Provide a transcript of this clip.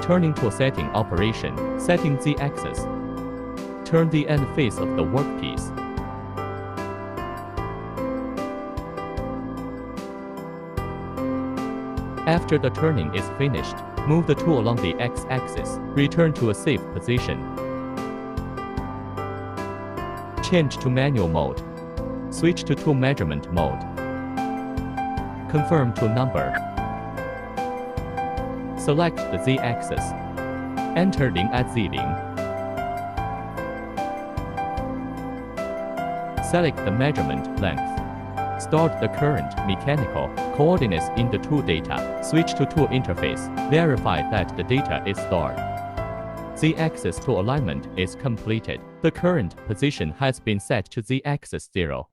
Turning tool setting operation, setting Z-axis. Turn the end face of the workpiece. After the turning is finished, move the tool along the X-axis. Return to a safe position. Change to manual mode. Switch to tool measurement mode. Confirm tool number. Select the Z-axis. Enter 0 at Z0. Select the measurement length. Start the current mechanical coordinates in the tool data. Switch to tool interface. Verify that the data is stored. Z-axis tool alignment is completed. The current position has been set to Z-axis 0.